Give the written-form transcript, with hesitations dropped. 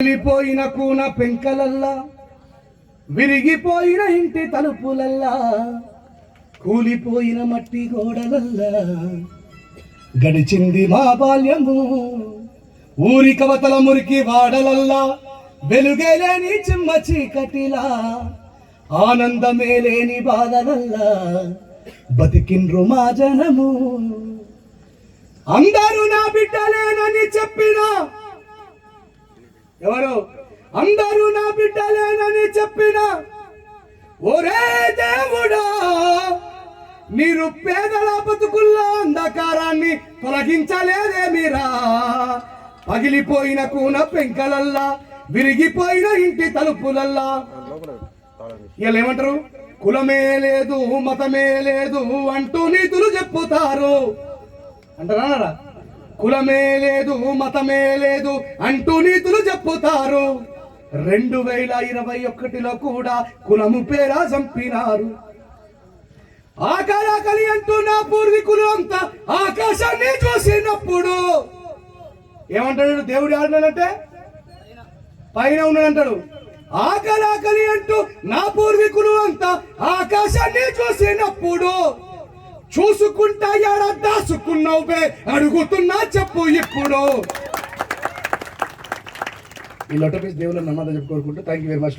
వెళ్ళిపోయిన కూన పెంకలల్లా, విరిగిపోయిన ఇంటి తలుపులల్లా, కూలిపోయిన మట్టి గోడలల్లా గడిచింది మా బాల్యము. ఊరి కవతల మురికి వాడలల్లా, వెలుగే లేని చిమ్మ చీకటిలా, ఆనందమే లేని బాధలల్లా బతికిండ్రు మా జనము. అందరూ నా బిడ్డలేనని చెప్పినా, ఎవరు అందరూ నా బిడ్డలేనని చెప్పినా, ఒరే దేవుడా నిరుపేదల బతుకుల్లో అంధకారాన్ని తొలగించలేదేమిరా. పగిలిపోయిన కూన పెంకలల్లా, విరిగిపోయిన ఇంటి తలుపులల్లా. ఇలా ఏమంటారు? కులమే లేదు మతమే లేదు అంటూ నీతులు చెప్పుతారు అంటారా? కులమే లేదు మతమే లేదు అంటూ నీతులు చెప్పుతారు. 2021లో కూడా కులము పేరా చంపినారు. ఆకలి అంటూ నా పూర్వీకులు అంతా ఆకాశాన్ని చూసినప్పుడు ఏమంటాడు? దేవుడు ఆడినాడంటే పైన ఉన్నాడంటాడు. ఆకలి అంటూ నా పూర్వీకులు అంతా ఆకాశాన్ని చూసినప్పుడు చూసుకుంటా ఎడ దాసుకున్నావు అడుగుతున్నా చెప్పు ఇప్పుడు. ఈ లొట్టపీస్ దేవుళ్ళని నమ్మదా చెప్పుకోరుకుంటూ థ్యాంక్ యూ వెరీ మచ్.